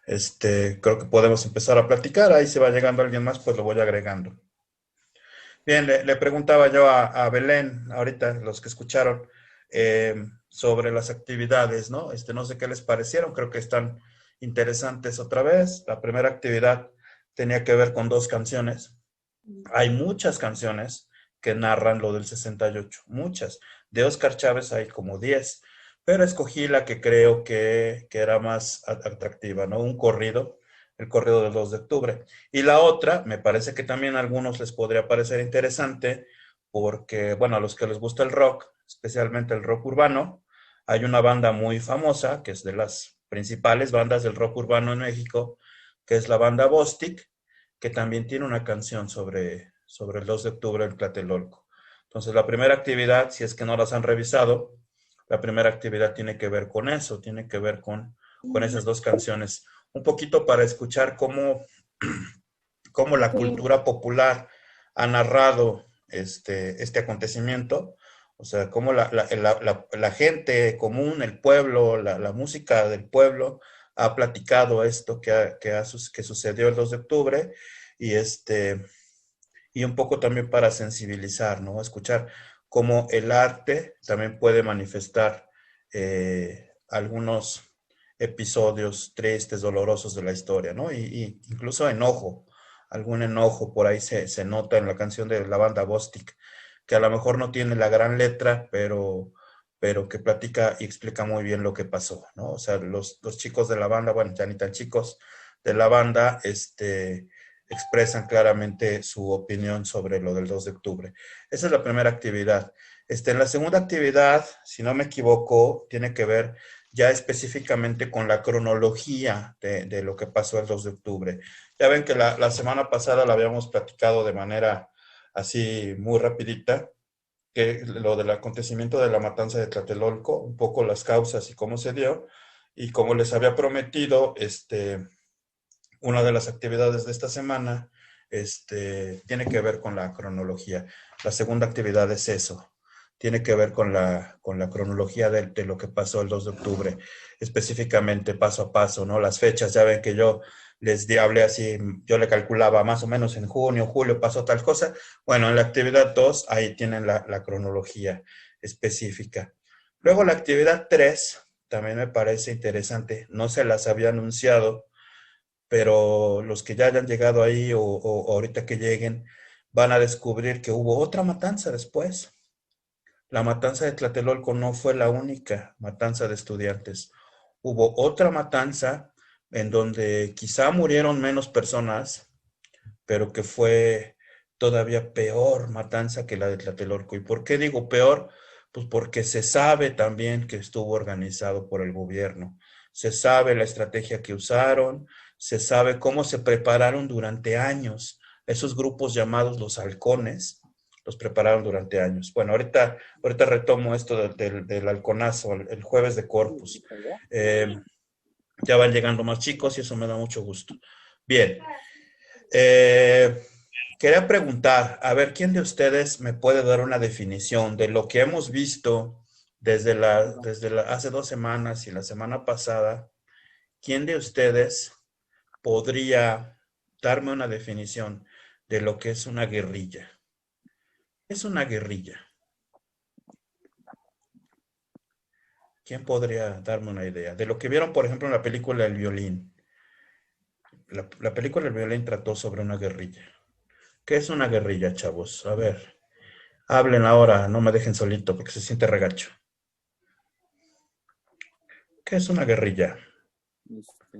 Creo que podemos empezar a platicar. Ahí se va llegando alguien más, pues lo voy agregando. Bien, le preguntaba yo a Belén, ahorita los que escucharon, sobre las actividades, ¿no? No sé qué les parecieron, creo que están interesantes otra vez. La primera actividad tenía que ver con dos canciones. Hay muchas canciones que narran lo del 68, muchas. De Oscar Chávez hay como 10, pero escogí la que creo que era más atractiva, ¿no? Un corrido, el corrido del 2 de octubre. Y la otra, me parece que también a algunos les podría parecer interesante, porque, bueno, a los que les gusta el rock, especialmente el rock urbano, hay una banda muy famosa, que es de las principales bandas del rock urbano en México, que es la banda Bostik, que también tiene una canción sobre el 2 de octubre en Tlatelolco. Entonces, la primera actividad, si es que no las han revisado, la primera actividad tiene que ver con eso, tiene que ver con esas dos canciones. Un poquito para escuchar cómo la Sí, cultura popular ha narrado este acontecimiento, o sea, cómo la gente común, el pueblo, la música del pueblo ha platicado esto que sucedió el 2 de octubre y, y un poco también para sensibilizar, ¿no? Escuchar cómo el arte también puede manifestar algunos episodios tristes, dolorosos de la historia, ¿no? Y incluso enojo, algún enojo por ahí se nota en la canción de la banda Bostik, que a lo mejor no tiene la gran letra, pero que platica y explica muy bien lo que pasó, ¿no? O sea, los chicos de la banda, bueno, ya ni tan chicos de la banda, expresan claramente su opinión sobre lo del 2 de octubre. Esa es la primera actividad. En la segunda actividad, si no me equivoco, tiene que ver ya específicamente con la cronología de lo que pasó el 2 de octubre. Ya ven que la semana pasada la habíamos platicado de manera así muy rapidita, que lo del acontecimiento de la matanza de Tlatelolco, un poco las causas y cómo se dio, y como les había prometido, una de las actividades de esta semana tiene que ver con la cronología. La segunda actividad es eso, tiene que ver con la cronología de lo que pasó el 2 de octubre, específicamente paso a paso, ¿no? Las fechas, ya ven que yo hablé así, yo le calculaba más o menos en junio, julio pasó tal cosa. Bueno, en la actividad 2 ahí tienen la cronología específica. Luego la actividad 3 también me parece interesante, no se las había anunciado, pero los que ya hayan llegado ahí o ahorita que lleguen van a descubrir que hubo otra matanza después. La matanza de Tlatelolco no fue la única matanza de estudiantes. Hubo otra matanza en donde quizá murieron menos personas, pero que fue todavía peor matanza que la de Tlatelolco. ¿Y por qué digo peor? Pues porque se sabe también que estuvo organizado por el gobierno. Se sabe la estrategia que usaron, se sabe cómo se prepararon durante años. Esos grupos llamados los halcones, los prepararon durante años. Bueno, ahorita retomo esto del halconazo, el jueves de Corpus. Eh, ya van llegando más chicos y eso me da mucho gusto. Bien, eh, quería preguntar, a ver, ¿quién de ustedes me puede dar una definición de lo que hemos visto hace 2 semanas y la semana pasada? ¿Quién de ustedes podría darme una definición de lo que es una guerrilla? ¿Es una guerrilla? ¿Quién podría darme una idea? De lo que vieron, por ejemplo, en la película El Violín. La película El Violín trató sobre una guerrilla. ¿Qué es una guerrilla, chavos? A ver, hablen ahora, no me dejen solito porque se siente regacho. ¿Qué es una guerrilla? Este,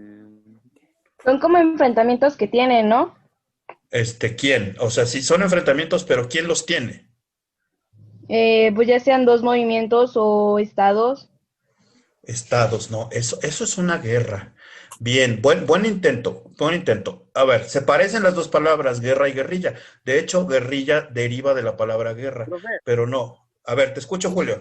son como enfrentamientos que tienen, ¿no? ¿Quién? O sea, sí son enfrentamientos, pero ¿quién los tiene? Pues ya sean dos movimientos o estados. Estados, no, eso es una guerra. Bien, buen intento, buen intento. A ver, se parecen las dos palabras, guerra y guerrilla. De hecho, guerrilla deriva de la palabra guerra, profe, pero no. A ver, te escucho, Julio.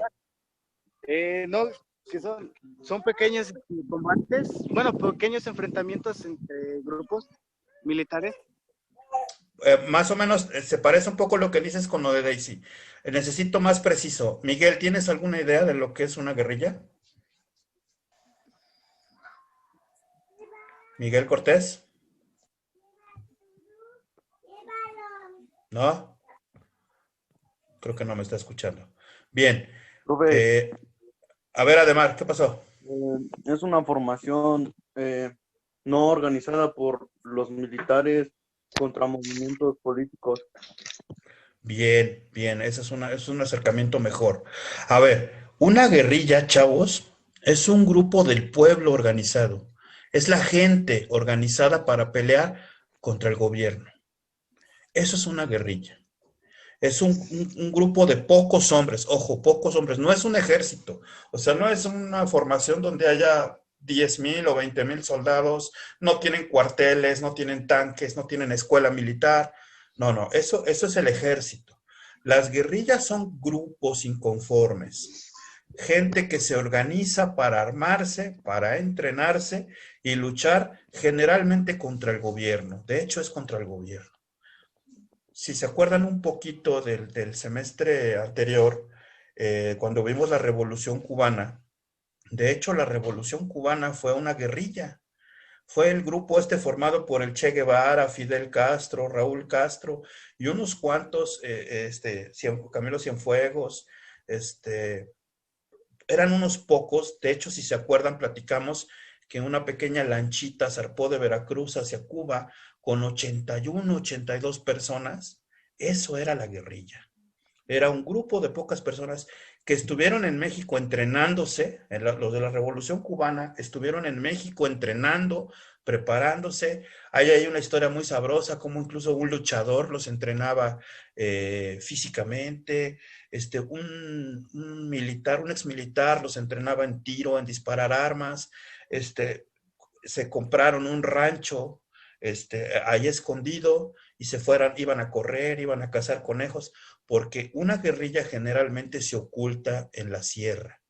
no, que son pequeños combates, bueno, pequeños enfrentamientos entre grupos militares. Más o menos se parece un poco lo que dices con lo de Daisy. Necesito más preciso. Miguel, ¿tienes alguna idea de lo que es una guerrilla? Miguel Cortés, ¿no? Creo que no me está escuchando. Bien. Profe, eh, a ver, Ademar, ¿qué pasó? es una formación no organizada por los militares contra movimientos políticos. Bien, bien, es un acercamiento mejor. A ver, una guerrilla, chavos, es un grupo del pueblo organizado. Es la gente organizada para pelear contra el gobierno. Eso es una guerrilla. Es un grupo de pocos hombres, ojo, pocos hombres, no es un ejército, o sea, no es una formación donde haya 10,000 o 20,000 soldados, no tienen cuarteles, no tienen tanques, no tienen escuela militar, no, no, eso es el ejército. Las guerrillas son grupos inconformes, gente que se organiza para armarse, para entrenarse y luchar generalmente contra el gobierno, de hecho es contra el gobierno. Si se acuerdan un poquito del semestre anterior, cuando vimos la Revolución Cubana, de hecho la Revolución Cubana fue una guerrilla. Fue el grupo este formado por el Che Guevara, Fidel Castro, Raúl Castro y unos cuantos, Camilo Cienfuegos, este, eran unos pocos. De hecho, si se acuerdan, platicamos que una pequeña lanchita zarpó de Veracruz hacia Cuba con 81, 82 personas. Eso era la guerrilla. Era un grupo de pocas personas que estuvieron en México entrenándose, los de la Revolución Cubana estuvieron en México entrenando, preparándose. Ahí hay una historia muy sabrosa, como incluso un luchador los entrenaba físicamente, un militar, un exmilitar los entrenaba en tiro, en disparar armas, se compraron un rancho ahí escondido y iban a correr, iban a cazar conejos, porque una guerrilla generalmente se oculta en la sierra.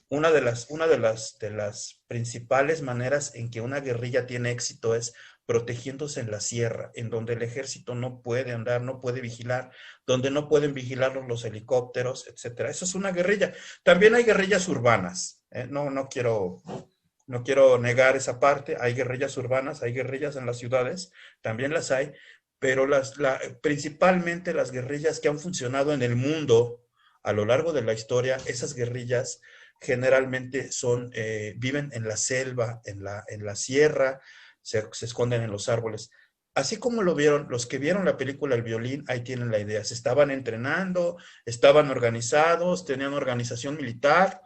Una de las principales maneras en que una guerrilla tiene éxito es protegiéndose en la sierra, en donde el ejército no puede andar, no puede vigilar, donde no pueden vigilarlos los helicópteros, etcétera. Eso es una guerrilla. También hay guerrillas urbanas. No quiero negar esa parte. Hay guerrillas urbanas, hay guerrillas en las ciudades, también las hay, pero principalmente las guerrillas que han funcionado en el mundo a lo largo de la historia, esas guerrillas generalmente viven en la selva, en la sierra, se esconden en los árboles. Así como lo vieron, los que vieron la película El Violín, ahí tienen la idea. Se estaban entrenando, estaban organizados, tenían organización militar,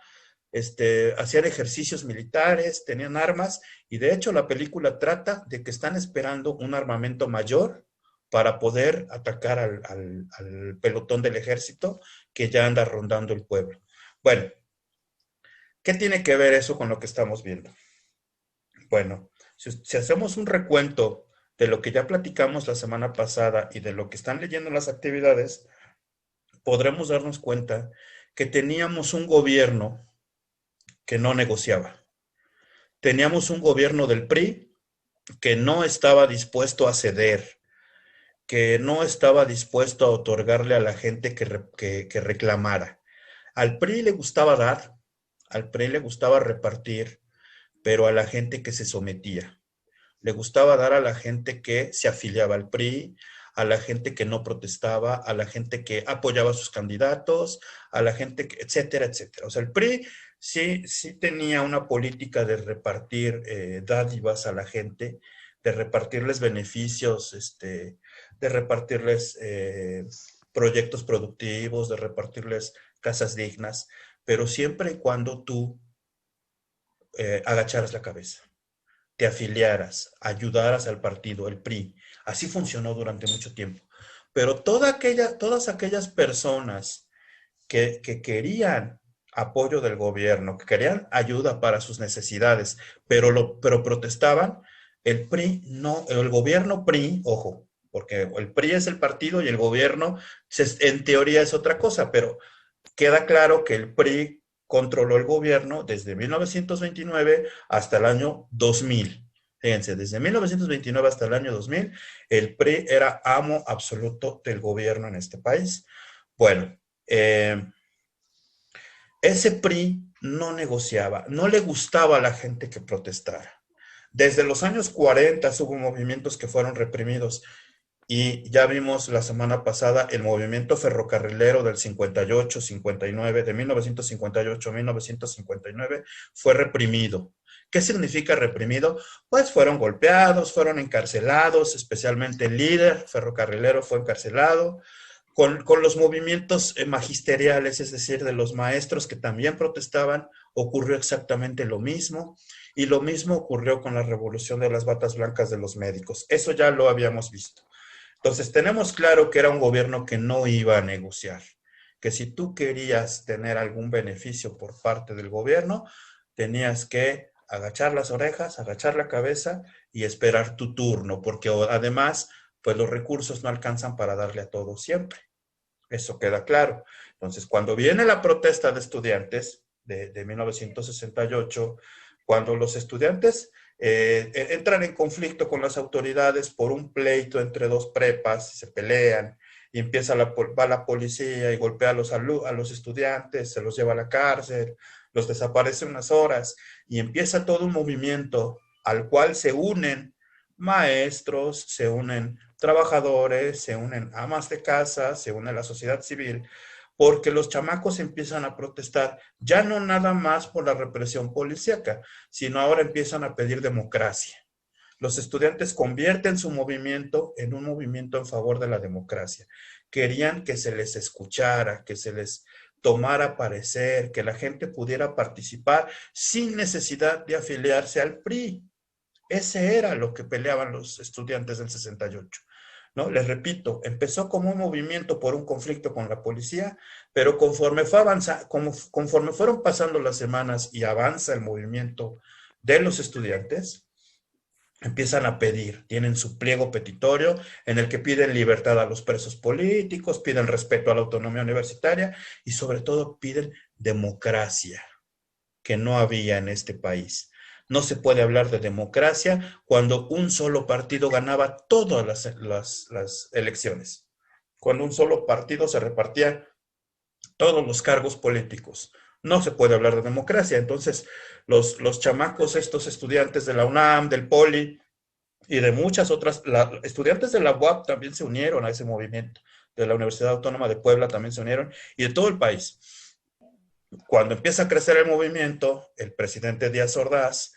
hacían ejercicios militares, tenían armas, y de hecho la película trata de que están esperando un armamento mayor para poder atacar al pelotón del ejército que ya anda rondando el pueblo. Bueno, ¿qué tiene que ver eso con lo que estamos viendo? Bueno, si hacemos un recuento de lo que ya platicamos la semana pasada y de lo que están leyendo en las actividades, podremos darnos cuenta que teníamos un gobierno que no negociaba. Teníamos un gobierno del PRI que no estaba dispuesto a ceder, que no estaba dispuesto a otorgarle a la gente que reclamara. Al PRI le gustaba dar, al PRI le gustaba repartir, pero a la gente que se sometía. Le gustaba dar a la gente que se afiliaba al PRI, a la gente que no protestaba, a la gente que apoyaba a sus candidatos, a la gente que, etcétera, etcétera. O sea, el PRI sí tenía una política de repartir dádivas a la gente, de repartirles beneficios, de repartirles proyectos productivos, de repartirles casas dignas, pero siempre y cuando tú agacharas la cabeza, te afiliaras, ayudaras al partido, el PRI. Así funcionó durante mucho tiempo. Pero todas aquellas personas que querían apoyo del gobierno, que querían ayuda para sus necesidades, pero protestaban, el PRI no, el gobierno PRI, ojo, porque el PRI es el partido y el gobierno en teoría es otra cosa, pero queda claro que el PRI controló el gobierno desde 1929 hasta el año 2000. Fíjense, desde 1929 hasta el año 2000, el PRI era amo absoluto del gobierno en este país. Bueno, ese PRI no negociaba, no le gustaba a la gente que protestara, Desde los años 40 hubo movimientos que fueron reprimidos y ya vimos la semana pasada el movimiento ferrocarrilero del 58, 59, de 1958 a 1959 fue reprimido. ¿Qué significa reprimido? Pues fueron golpeados, fueron encarcelados, especialmente el líder ferrocarrilero fue encarcelado, con los movimientos magisteriales, es decir, de los maestros que también protestaban, ocurrió exactamente lo mismo, y lo mismo ocurrió con la revolución de las batas blancas de los médicos. Eso ya lo habíamos visto. Entonces, tenemos claro que era un gobierno que no iba a negociar, que si tú querías tener algún beneficio por parte del gobierno, tenías que agachar las orejas, agachar la cabeza y esperar tu turno, porque además, pues los recursos no alcanzan para darle a todos siempre. Eso queda claro. Entonces, cuando viene la protesta de estudiantes de 1968, cuando los estudiantes entran en conflicto con las autoridades por un pleito entre dos prepas, se pelean y va la policía y golpea a los estudiantes, se los lleva a la cárcel, los desaparece unas horas y empieza todo un movimiento al cual se unen maestros, se unen trabajadores, se unen amas de casa, se une la sociedad civil, porque los chamacos empiezan a protestar, ya no nada más por la represión policíaca, sino ahora empiezan a pedir democracia. Los estudiantes convierten su movimiento en un movimiento en favor de la democracia. Querían que se les escuchara, que se les tomara parecer, que la gente pudiera participar sin necesidad de afiliarse al PRI. Ese era lo que peleaban los estudiantes del 68. ¿No? Les repito, empezó como un movimiento por un conflicto con la policía, pero conforme fueron pasando las semanas y avanza el movimiento de los estudiantes, empiezan a pedir, tienen su pliego petitorio en el que piden libertad a los presos políticos, piden respeto a la autonomía universitaria y sobre todo piden democracia, que no había en este país. No se puede hablar de democracia cuando un solo partido ganaba todas las elecciones, cuando un solo partido se repartía todos los cargos políticos. No se puede hablar de democracia. Entonces, los chamacos, estos estudiantes de la UNAM, del Poli y de muchas otras, estudiantes de la UAP también se unieron a ese movimiento, de la Universidad Autónoma de Puebla también se unieron, y de todo el país. Cuando empieza a crecer el movimiento, el presidente Díaz Ordaz,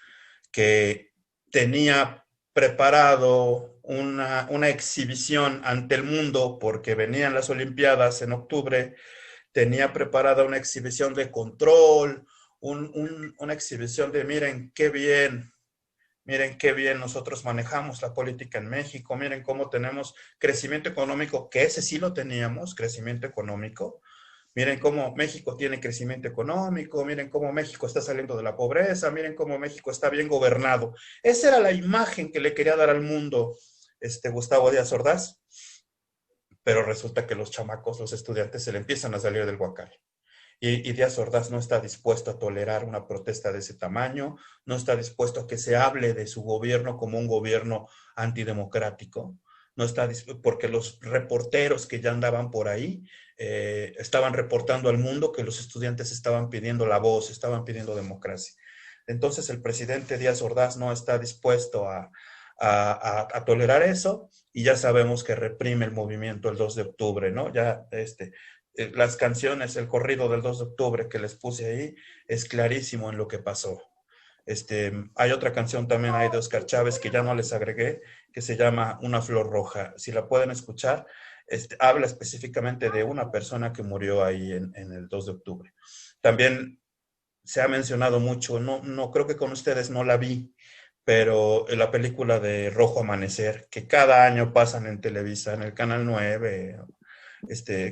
que tenía preparado una exhibición ante el mundo porque venían las Olimpiadas en octubre, tenía preparada una exhibición de control, una exhibición de miren qué bien nosotros manejamos la política en México, miren cómo tenemos crecimiento económico, que ese sí lo teníamos, crecimiento económico. Miren cómo México tiene crecimiento económico, miren cómo México está saliendo de la pobreza, miren cómo México está bien gobernado. Esa era la imagen que le quería dar al mundo Gustavo Díaz Ordaz, pero resulta que los chamacos, los estudiantes, se le empiezan a salir del huacal. Y Díaz Ordaz no está dispuesto a tolerar una protesta de ese tamaño, no está dispuesto a que se hable de su gobierno como un gobierno antidemocrático, no está porque los reporteros que ya andaban por ahí estaban reportando al mundo que los estudiantes estaban pidiendo la voz, estaban pidiendo democracia. Entonces el presidente Díaz Ordaz no está dispuesto a tolerar eso y ya sabemos que reprime el movimiento el 2 de octubre, ¿no? Ya las canciones, el corrido del 2 de octubre que les puse ahí es clarísimo en lo que pasó. Hay otra canción también ahí de Oscar Chávez que ya no les agregué, que se llama Una flor roja. Si la pueden escuchar, habla específicamente de una persona que murió ahí en el 2 de octubre. También se ha mencionado mucho, no creo que con ustedes no la vi, pero la película de Rojo Amanecer, que cada año pasan en Televisa, en el Canal 9,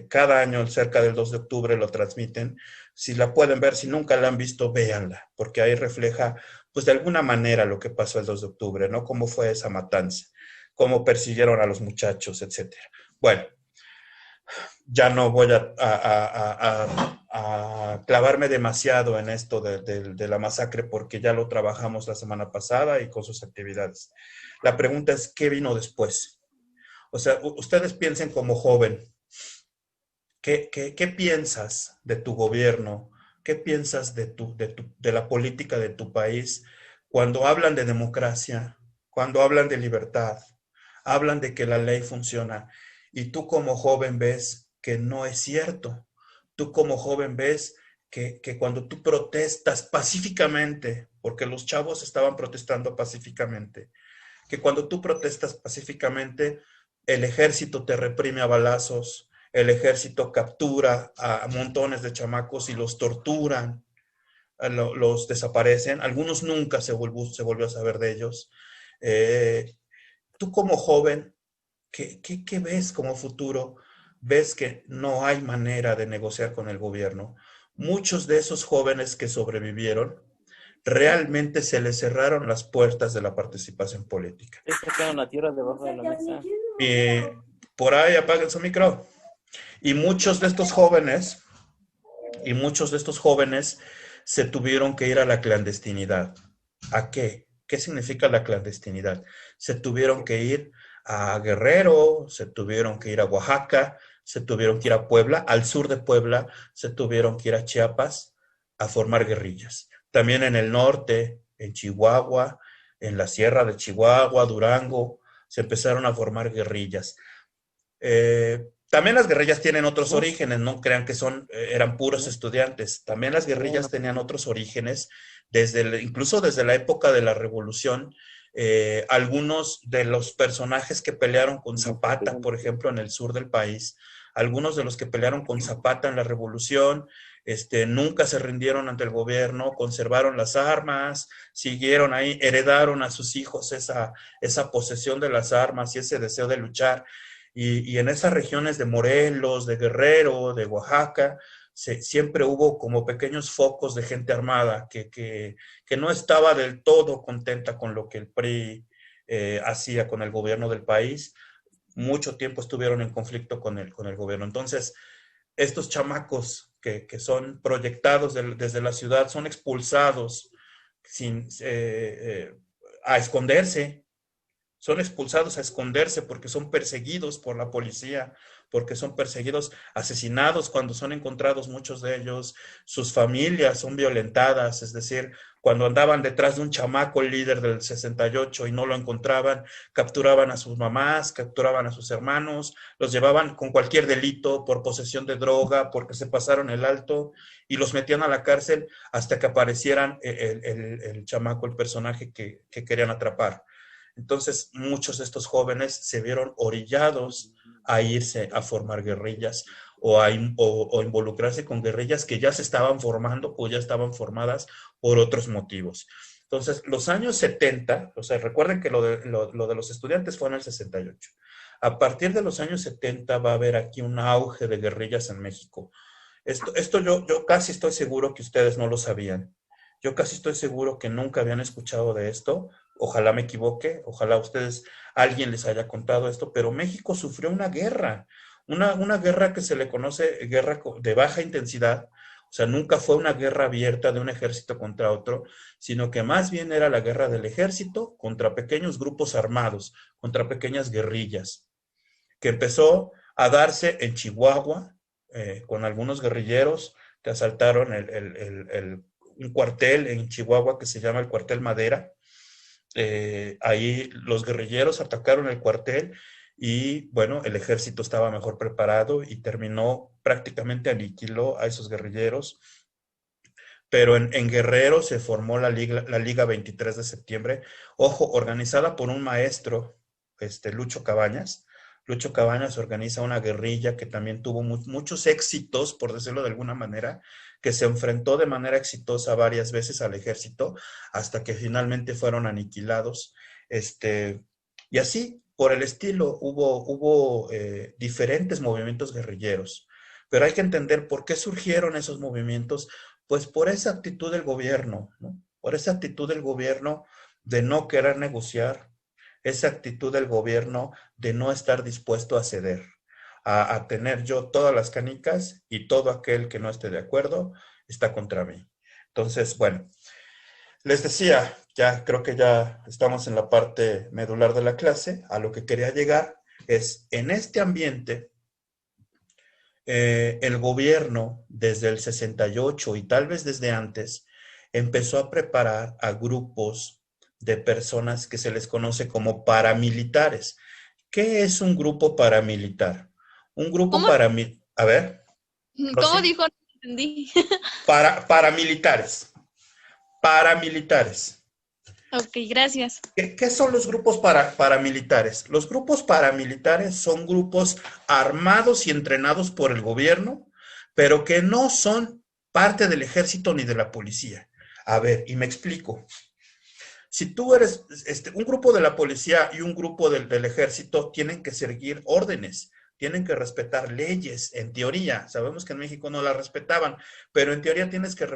cada año cerca del 2 de octubre lo transmiten. Si la pueden ver, si nunca la han visto, véanla, porque ahí refleja, pues de alguna manera lo que pasó el 2 de octubre, ¿no? Cómo fue esa matanza, cómo persiguieron a los muchachos, etcétera. Bueno, ya no voy a clavarme demasiado en esto de la masacre porque ya lo trabajamos la semana pasada y con sus actividades. La pregunta es, ¿qué vino después? O sea, ustedes piensen como joven, ¿qué piensas de tu gobierno? ¿Qué piensas de la política de tu país cuando hablan de democracia, cuando hablan de libertad, hablan de que la ley funciona, y tú como joven ves que no es cierto. Tú como joven ves que cuando tú protestas pacíficamente, porque los chavos estaban protestando pacíficamente, que cuando tú protestas pacíficamente, el ejército te reprime a balazos, el ejército captura a montones de chamacos y los torturan, los desaparecen, algunos nunca se volvió a saber de ellos. Tú como joven, ¿qué ves como futuro? Ves que no hay manera de negociar con el gobierno. Muchos de esos jóvenes que sobrevivieron, realmente se les cerraron las puertas de la participación política. Estoy sacando la tierra debajo de la mesa. Y por ahí apaguen su micro. Y muchos de estos jóvenes, se tuvieron que ir a la clandestinidad. ¿A qué? ¿Qué significa la clandestinidad? Se tuvieron que ir a Guerrero, se tuvieron que ir a Oaxaca, se tuvieron que ir a Puebla, al sur de Puebla, se tuvieron que ir a Chiapas a formar guerrillas. También en el norte, en Chihuahua, en la sierra de Chihuahua, Durango, se empezaron a formar guerrillas. También las guerrillas tienen otros orígenes, no crean que eran puros estudiantes. También las guerrillas tenían otros orígenes, incluso desde la época de la Revolución. Algunos de los personajes que pelearon con Zapata, por ejemplo, en el sur del país, algunos de los que pelearon con Zapata en la Revolución, nunca se rindieron ante el gobierno, conservaron las armas, siguieron ahí, heredaron a sus hijos esa posesión de las armas y ese deseo de luchar. Y en esas regiones de Morelos, de Guerrero, de Oaxaca, siempre hubo como pequeños focos de gente armada que no estaba del todo contenta con lo que el PRI hacía con el gobierno del país. Mucho tiempo estuvieron en conflicto con el gobierno. Entonces, estos chamacos que son proyectados desde la ciudad son expulsados a esconderse. Son expulsados a esconderse porque son perseguidos por la policía, porque son perseguidos, asesinados cuando son encontrados muchos de ellos. Sus familias son violentadas, es decir, cuando andaban detrás de un chamaco líder del 68 y no lo encontraban, capturaban a sus mamás, capturaban a sus hermanos, los llevaban con cualquier delito por posesión de droga, porque se pasaron el alto y los metían a la cárcel hasta que aparecieran el chamaco, el personaje que querían atrapar. Entonces, muchos de estos jóvenes se vieron orillados a irse a formar guerrillas o involucrarse con guerrillas que ya se estaban formando o ya estaban formadas por otros motivos. Entonces, los años 70, o sea, recuerden que lo de los estudiantes fue en el 68. A partir de los años 70 va a haber aquí un auge de guerrillas en México. Esto yo casi estoy seguro que ustedes no lo sabían. Yo casi estoy seguro que nunca habían escuchado de esto. Ojalá me equivoque, ojalá alguien les haya contado esto, pero México sufrió una guerra, una guerra que se le conoce guerra de baja intensidad. O sea, nunca fue una guerra abierta de un ejército contra otro, sino que más bien era la guerra del ejército contra pequeños grupos armados, contra pequeñas guerrillas, que empezó a darse en Chihuahua, con algunos guerrilleros que asaltaron un cuartel en Chihuahua que se llama el Cuartel Madera. Ahí los guerrilleros atacaron el cuartel y bueno, el ejército estaba mejor preparado y prácticamente aniquiló a esos guerrilleros. Pero en Guerrero se formó la Liga 23 de septiembre, ojo, organizada por un maestro, Lucho Cabañas. Lucho Cabañas organiza una guerrilla que también tuvo muchos éxitos, por decirlo de alguna manera, que se enfrentó de manera exitosa varias veces al ejército hasta que finalmente fueron aniquilados. Y así, por el estilo, hubo diferentes movimientos guerrilleros. Pero hay que entender por qué surgieron esos movimientos, pues por esa actitud del gobierno, ¿no? Por esa actitud del gobierno de no querer negociar, esa actitud del gobierno de no estar dispuesto a ceder, a tener yo todas las canicas y todo aquel que no esté de acuerdo está contra mí. Entonces, bueno, les decía, ya creo que ya estamos en la parte medular de la clase. A lo que quería llegar es, en este ambiente, el gobierno desde el 68 y tal vez desde antes empezó a preparar a grupos de personas que se les conoce como paramilitares. ¿Qué es un grupo paramilitar? Un grupo ¿Cómo? paramilitar, a ver, ¿Cómo Rosy, dijo? No entendí. paramilitares, paramilitares. Ok, gracias. ¿Qué son los grupos paramilitares? Los grupos paramilitares son grupos armados y entrenados por el gobierno, pero que no son parte del ejército ni de la policía. A ver, y me explico. Si tú eres un grupo de la policía y un grupo del ejército, tienen que seguir órdenes, tienen que respetar leyes, en teoría. Sabemos que en México no la respetaban, pero en teoría tienes que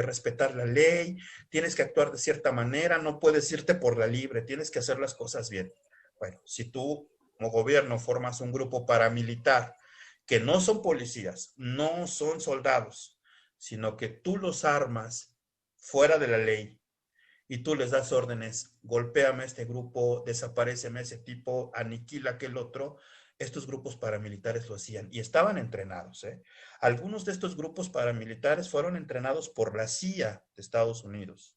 respetar la ley, tienes que actuar de cierta manera, no puedes irte por la libre, tienes que hacer las cosas bien. Bueno, si tú como gobierno formas un grupo paramilitar que no son policías, no son soldados, sino que tú los armas fuera de la ley, y tú les das órdenes, golpéame a este grupo, desaparéceme a ese tipo, aniquila a aquel otro. Estos grupos paramilitares lo hacían y estaban entrenados, ¿eh? Algunos de estos grupos paramilitares fueron entrenados por la CIA de Estados Unidos.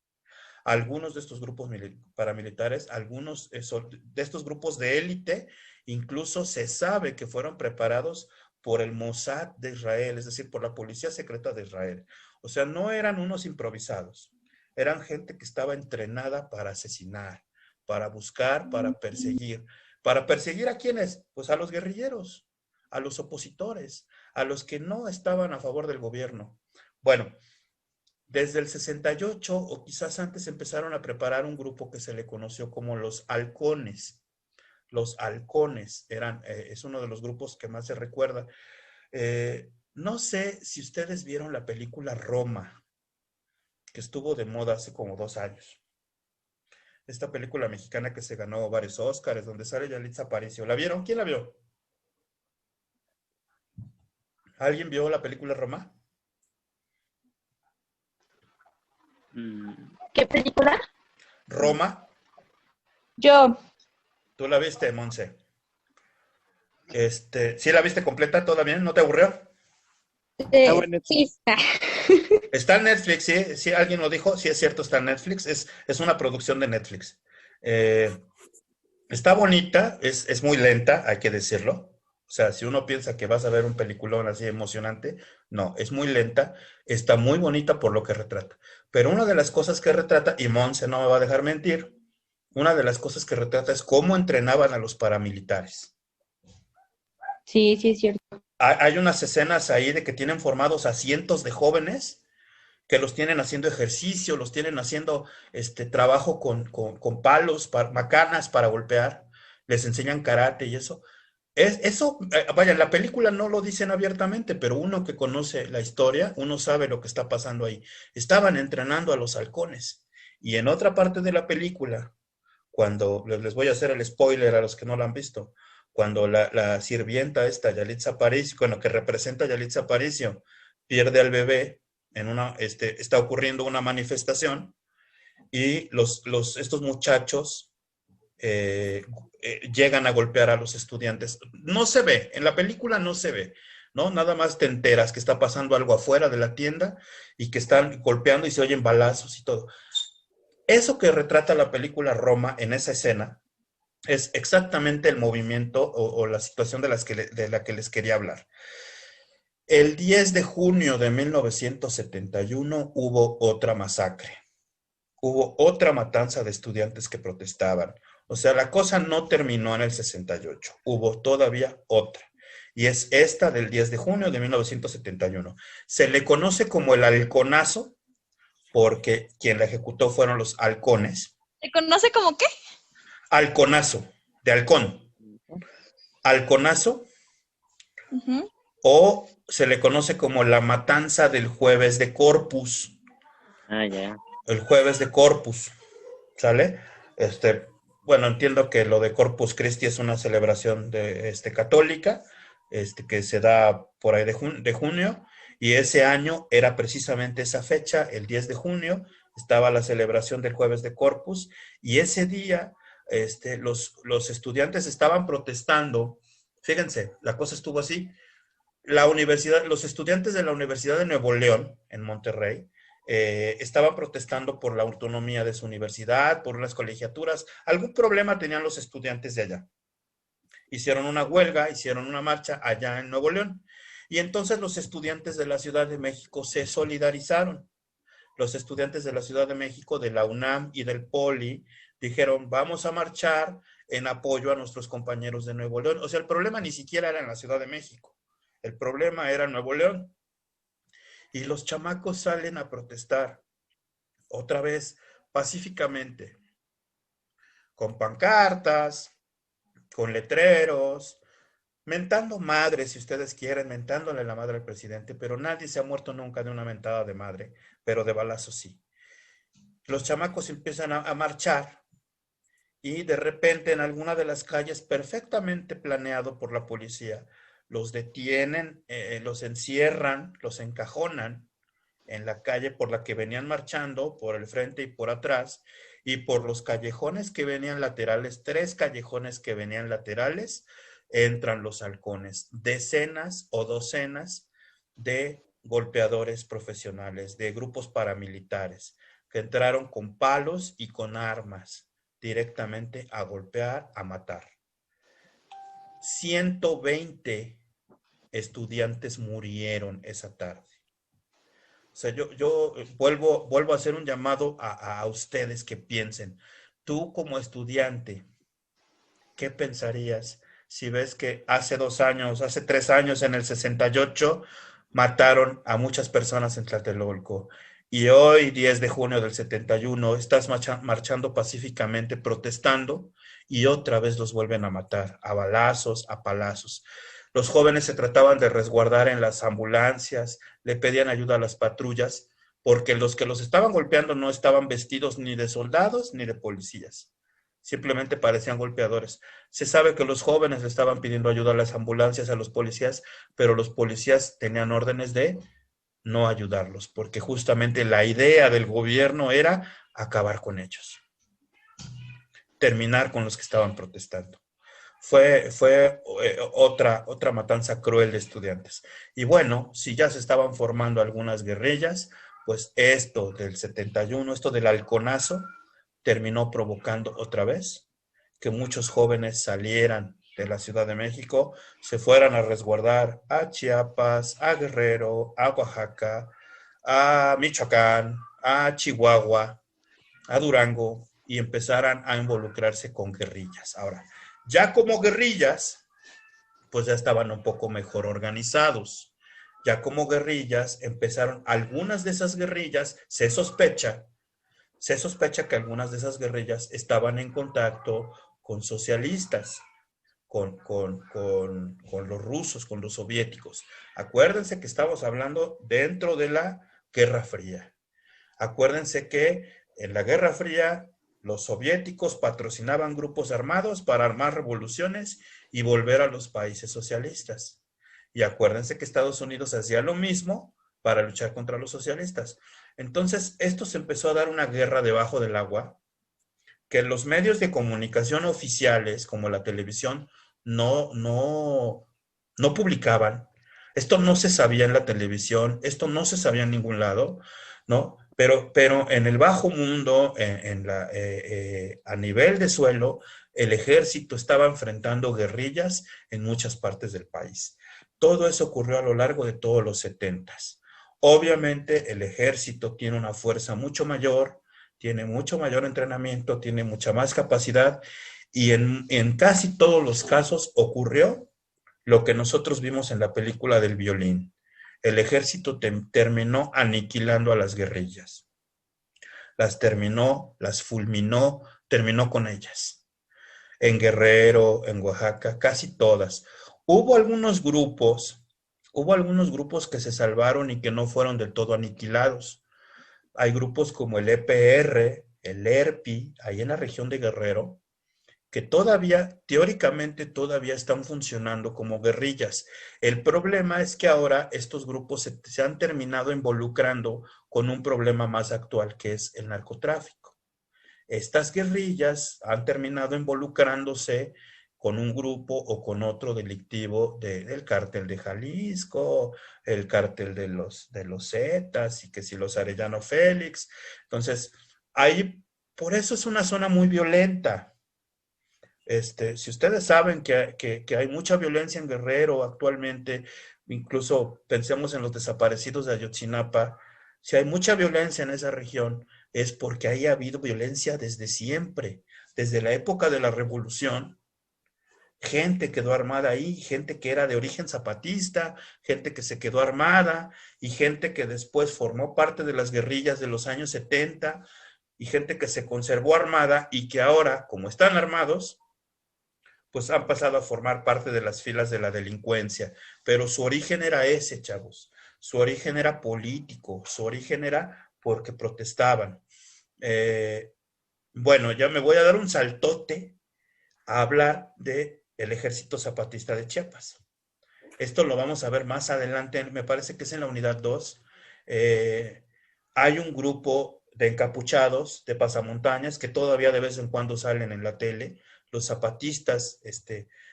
Algunos de estos grupos paramilitares, algunos de estos grupos de élite, incluso se sabe que fueron preparados por el Mossad de Israel, es decir, por la Policía Secreta de Israel. O sea, no eran unos improvisados. Eran gente que estaba entrenada para asesinar, para buscar, para perseguir. ¿Para perseguir a quiénes? Pues a los guerrilleros, a los opositores, a los que no estaban a favor del gobierno. Bueno, desde el 68 o quizás antes empezaron a preparar un grupo que se le conoció como los halcones. Los halcones es uno de los grupos que más se recuerda. No sé si ustedes vieron la película Roma, que estuvo de moda hace como 2 años. Esta película mexicana que se ganó varios Óscares, donde sale Yalitza Aparicio. ¿La vieron? ¿Quién la vio? ¿Alguien vio la película Roma? ¿Qué película? Roma. Yo. ¿Tú la viste, Monse? ¿Sí la viste completa? ¿Todo bien? ¿No te aburrió? Sí. Está en Netflix, sí, sí, alguien lo dijo, sí es cierto, está en Netflix, es una producción de Netflix. Está bonita, es muy lenta, hay que decirlo. O sea, si uno piensa que vas a ver un peliculón así emocionante, no, es muy lenta, está muy bonita por lo que retrata. Pero una de las cosas que retrata, y Monse no me va a dejar mentir, una de las cosas que retrata es cómo entrenaban a los paramilitares. Sí, sí es cierto. Hay unas escenas ahí de que tienen formados a cientos de jóvenes que los tienen haciendo ejercicio, los tienen haciendo trabajo con palos, macanas para golpear, les enseñan karate y eso. Vaya, en la película no lo dicen abiertamente, pero uno que conoce la historia, uno sabe lo que está pasando ahí. Estaban entrenando a los halcones. Y en otra parte de la película, cuando les voy a hacer el spoiler a los que no lo han visto, cuando la sirvienta esta, Yalitza Aparicio, bueno, que representa a Yalitza Aparicio, pierde al bebé, está ocurriendo una manifestación y estos muchachos llegan a golpear a los estudiantes. No se ve, en la película no se ve, ¿no? Nada más te enteras que está pasando algo afuera de la tienda y que están golpeando y se oyen balazos y todo. Eso que retrata la película Roma en esa escena es exactamente el movimiento o la situación de la que les quería hablar. El 10 de junio de 1971 hubo otra masacre. Hubo otra matanza de estudiantes que protestaban. O sea, la cosa no terminó en el 68. Hubo todavía otra. Y es esta del 10 de junio de 1971. Se le conoce como el halconazo porque quien la ejecutó fueron los halcones. ¿Se conoce como qué? Halconazo, de halcón. Halconazo. Uh-huh. O se le conoce como la matanza del jueves de Corpus. Ah, ya. El jueves de Corpus, ¿sale? Bueno, entiendo que lo de Corpus Christi es una celebración católica, que se da por ahí de junio, y ese año era precisamente esa fecha, el 10 de junio, estaba la celebración del jueves de Corpus, y ese día los estudiantes estaban protestando. Fíjense, la cosa estuvo así. Los estudiantes de la Universidad de Nuevo León, en Monterrey, estaban protestando por la autonomía de su universidad, por las colegiaturas. Algún problema tenían los estudiantes de allá. Hicieron una huelga, hicieron una marcha allá en Nuevo León. Y entonces los estudiantes de la Ciudad de México se solidarizaron. Los estudiantes de la Ciudad de México, de la UNAM y del POLI, dijeron, vamos a marchar en apoyo a nuestros compañeros de Nuevo León. O sea, el problema ni siquiera era en la Ciudad de México. El problema era Nuevo León. Y los chamacos salen a protestar, otra vez, pacíficamente, con pancartas, con letreros, mentando madre, si ustedes quieren, mentándole la madre al presidente, pero nadie se ha muerto nunca de una mentada de madre, pero de balazo sí. Los chamacos empiezan a marchar y de repente en alguna de las calles, perfectamente planeado por la policía, los detienen, los encierran, los encajonan en la calle por la que venían marchando, por el frente y por atrás, y por los callejones que venían laterales, 3 callejones que venían laterales, entran los halcones, decenas o docenas de golpeadores profesionales, de grupos paramilitares, que entraron con palos y con armas directamente a golpear, a matar. 120 estudiantes murieron esa tarde. O sea, yo vuelvo a hacer un llamado a ustedes que piensen. Tú como estudiante, ¿qué pensarías si ves que hace 2 años, hace 3 años, en el 68, mataron a muchas personas en Tlatelolco? Y hoy, 10 de junio del 71, estás marchando pacíficamente, protestando, y otra vez los vuelven a matar, a balazos, a palazos. Los jóvenes se trataban de resguardar en las ambulancias, le pedían ayuda a las patrullas, porque los que los estaban golpeando no estaban vestidos ni de soldados ni de policías. Simplemente parecían golpeadores. Se sabe que los jóvenes le estaban pidiendo ayuda a las ambulancias, a los policías, pero los policías tenían órdenes de no ayudarlos, porque justamente la idea del gobierno era acabar con ellos, terminar con los que estaban protestando. Fue otra matanza cruel de estudiantes. Y bueno, si ya se estaban formando algunas guerrillas, pues esto del 71, esto del halconazo, terminó provocando otra vez que muchos jóvenes salieran de la Ciudad de México, se fueran a resguardar a Chiapas, a Guerrero, a Oaxaca, a Michoacán, a Chihuahua, a Durango, y empezaran a involucrarse con guerrillas. Ahora, ya como guerrillas, pues ya estaban un poco mejor organizados. Ya como guerrillas empezaron, algunas de esas guerrillas, se sospecha que algunas de esas guerrillas estaban en contacto con socialistas, con los rusos, con los soviéticos. Acuérdense que estamos hablando dentro de la Guerra Fría. Acuérdense que en la Guerra Fría los soviéticos patrocinaban grupos armados para armar revoluciones y volver a los países socialistas. Y acuérdense que Estados Unidos hacía lo mismo para luchar contra los socialistas. Entonces, esto se empezó a dar una guerra debajo del agua, que los medios de comunicación oficiales, como la televisión, no publicaban. Esto no se sabía en la televisión, esto no se sabía en ningún lado, ¿no? Pero en el bajo mundo, a nivel de suelo, el ejército estaba enfrentando guerrillas en muchas partes del país. Todo eso ocurrió a lo largo de todos los 70s. Obviamente el ejército tiene una fuerza mucho mayor, tiene mucho mayor entrenamiento, tiene mucha más capacidad, y en casi todos los casos ocurrió lo que nosotros vimos en la película del violín. El ejército terminó aniquilando a las guerrillas. Las terminó, las fulminó, terminó con ellas. En Guerrero, en Oaxaca, casi todas. Hubo algunos grupos que se salvaron y que no fueron del todo aniquilados. Hay grupos como el EPR, el ERPI, ahí en la región de Guerrero, que todavía, teóricamente, todavía están funcionando como guerrillas. El problema es que ahora estos grupos se han terminado involucrando con un problema más actual, que es el narcotráfico. Estas guerrillas han terminado involucrándose con un grupo o con otro delictivo del cártel de Jalisco, el cártel de los Zetas, y que si los Arellano Félix. Entonces, ahí, por eso es una zona muy violenta. Si ustedes saben que hay mucha violencia en Guerrero actualmente, incluso pensemos en los desaparecidos de Ayotzinapa, si hay mucha violencia en esa región, es porque ahí ha habido violencia desde siempre, desde la época de la Revolución. Gente quedó armada ahí, gente que era de origen zapatista, gente que se quedó armada, y gente que después formó parte de las guerrillas de los años 70, y gente que se conservó armada y que ahora, como están armados, pues han pasado a formar parte de las filas de la delincuencia. Pero su origen era ese, chavos. Su origen era político, su origen era porque protestaban. Bueno, ya me voy a dar un saltote a hablar del Ejército Zapatista de Chiapas. Esto lo vamos a ver más adelante, me parece que es en la unidad 2. Hay un grupo de encapuchados, de pasamontañas, que todavía de vez en cuando salen en la tele, los zapatistas,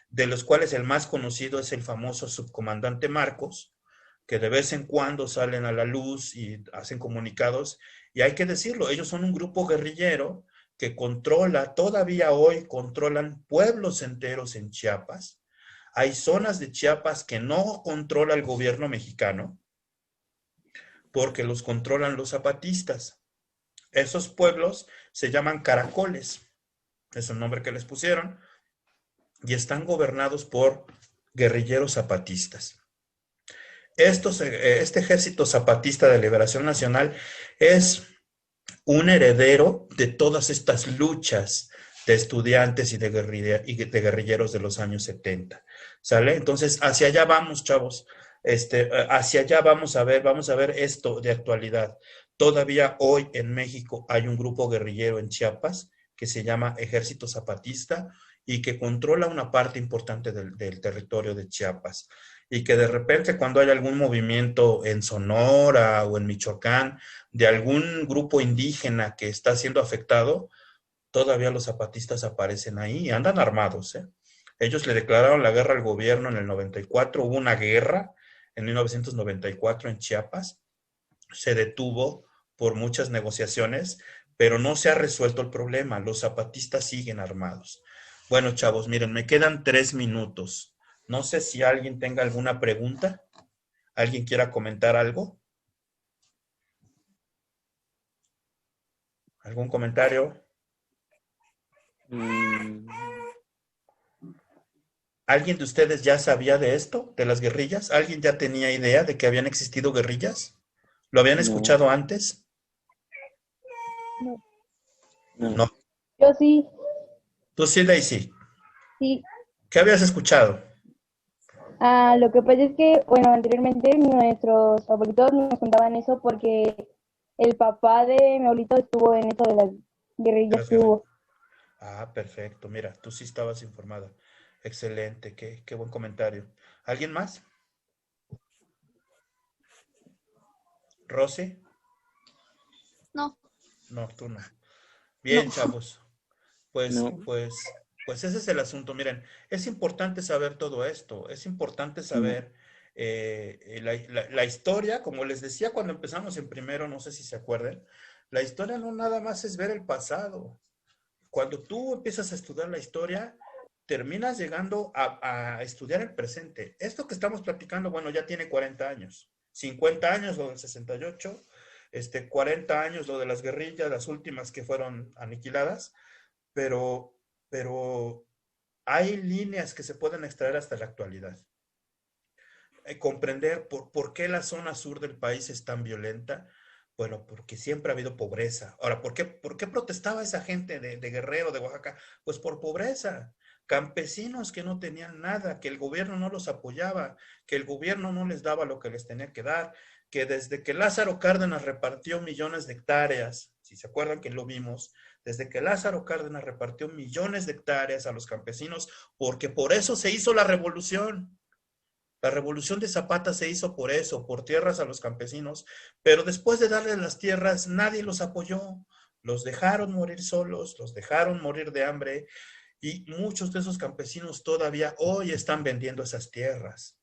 de los cuales el más conocido es el famoso subcomandante Marcos, que de vez en cuando salen a la luz y hacen comunicados, y hay que decirlo, ellos son un grupo guerrillero que controla, todavía hoy controlan pueblos enteros en Chiapas. Hay zonas de Chiapas que no controla el gobierno mexicano, porque los controlan los zapatistas. Esos pueblos se llaman caracoles, es el nombre que les pusieron, y están gobernados por guerrilleros zapatistas. Este Ejército Zapatista de Liberación Nacional es un heredero de todas estas luchas de estudiantes y de guerrilleros de los años 70, ¿sale? Entonces, hacia allá vamos, chavos. Hacia allá vamos a ver esto de actualidad. Todavía hoy en México hay un grupo guerrillero en Chiapas que se llama Ejército Zapatista y que controla una parte importante del territorio de Chiapas. Y que de repente cuando hay algún movimiento en Sonora o en Michoacán de algún grupo indígena que está siendo afectado, todavía los zapatistas aparecen ahí y andan armados, ¿eh? Ellos le declararon la guerra al gobierno en el 94, hubo una guerra en 1994 en Chiapas, se detuvo por muchas negociaciones, pero no se ha resuelto el problema, los zapatistas siguen armados. Bueno, chavos, miren, me quedan 3 minutos. No sé si alguien tenga alguna pregunta, alguien quiera comentar algo. ¿Algún comentario? ¿Alguien de ustedes ya sabía de esto, de las guerrillas? ¿Alguien ya tenía idea de que habían existido guerrillas? ¿Lo habían escuchado antes? No. Yo sí, ¿Tú sí, Daisy? sí. ¿Qué habías escuchado? Lo que pasa es que, bueno, anteriormente nuestros abuelitos nos contaban eso porque el papá de mi abuelito estuvo en eso de las guerrillas que hubo. Ah, perfecto. Mira, tú sí estabas informada. Excelente, qué buen comentario. ¿Alguien más? ¿Rosy? No. No, tú no. Bien, No. chavos. Pues, No. pues ese es el asunto. Miren, es importante saber todo esto. Es importante saber la historia, como les decía cuando empezamos en primero, no sé si se acuerdan, la historia no nada más es ver el pasado. Cuando tú empiezas a estudiar la historia, terminas llegando a estudiar el presente. Esto que estamos platicando, bueno, ya tiene 40 años. 50 años lo del 68, 40 años lo de las guerrillas, las últimas que fueron aniquiladas, pero hay líneas que se pueden extraer hasta la actualidad. Comprender por qué la zona sur del país es tan violenta. Bueno, porque siempre ha habido pobreza. Ahora, ¿por qué protestaba esa gente de Guerrero, de Oaxaca? Pues por pobreza. Campesinos que no tenían nada, que el gobierno no los apoyaba, que el gobierno no les daba lo que les tenía que dar, que desde que Lázaro Cárdenas repartió millones de hectáreas, si se acuerdan que lo vimos, desde que Lázaro Cárdenas repartió millones de hectáreas a los campesinos, porque por eso se hizo la revolución. La revolución de Zapata se hizo por eso, por tierras a los campesinos, pero después de darles las tierras, nadie los apoyó. Los dejaron morir solos, los dejaron morir de hambre, Y muchos de esos campesinos todavía hoy están vendiendo esas tierras.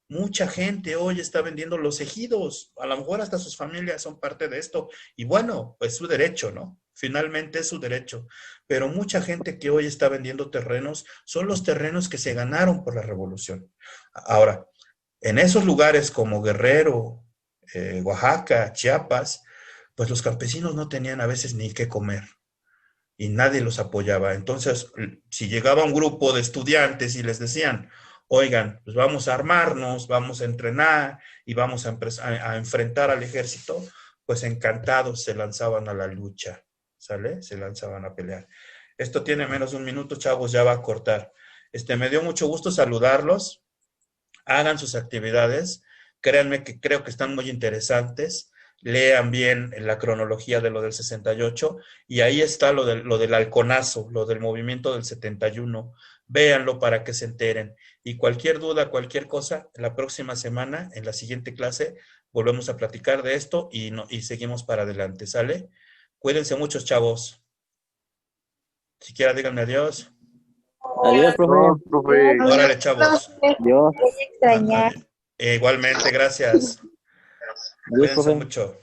Mucha gente hoy está vendiendo los ejidos, a lo mejor hasta sus familias son parte de esto, y bueno, pues su derecho, ¿no? Finalmente es su derecho, pero mucha gente que hoy está vendiendo terrenos son los terrenos que se ganaron por la revolución. Ahora, en esos lugares como Guerrero, Oaxaca, Chiapas, pues los campesinos no tenían a veces ni qué comer y nadie los apoyaba. Entonces, si llegaba un grupo de estudiantes y les decían, oigan, pues vamos a armarnos, vamos a entrenar y vamos a enfrentar al ejército, pues encantados se lanzaban a la lucha, ¿sale? Se lanzaban a pelear. Esto tiene menos de un minuto, chavos, ya va a cortar. Me dio mucho gusto saludarlos. Hagan sus actividades. Créanme que creo que están muy interesantes. Lean bien la cronología de lo del 68 y ahí está lo del halconazo, lo del movimiento del 71. Véanlo para que se enteren. Y cualquier duda, cualquier cosa, la próxima semana, en la siguiente clase, volvemos a platicar de esto y seguimos para adelante, ¿sale? Cuídense muchos, chavos. Siquiera díganme adiós. Adiós, profe. No, profe. Órale, chavos. Adiós. Voy a extrañar. Igualmente, gracias. Adiós, Cuídense profe. mucho.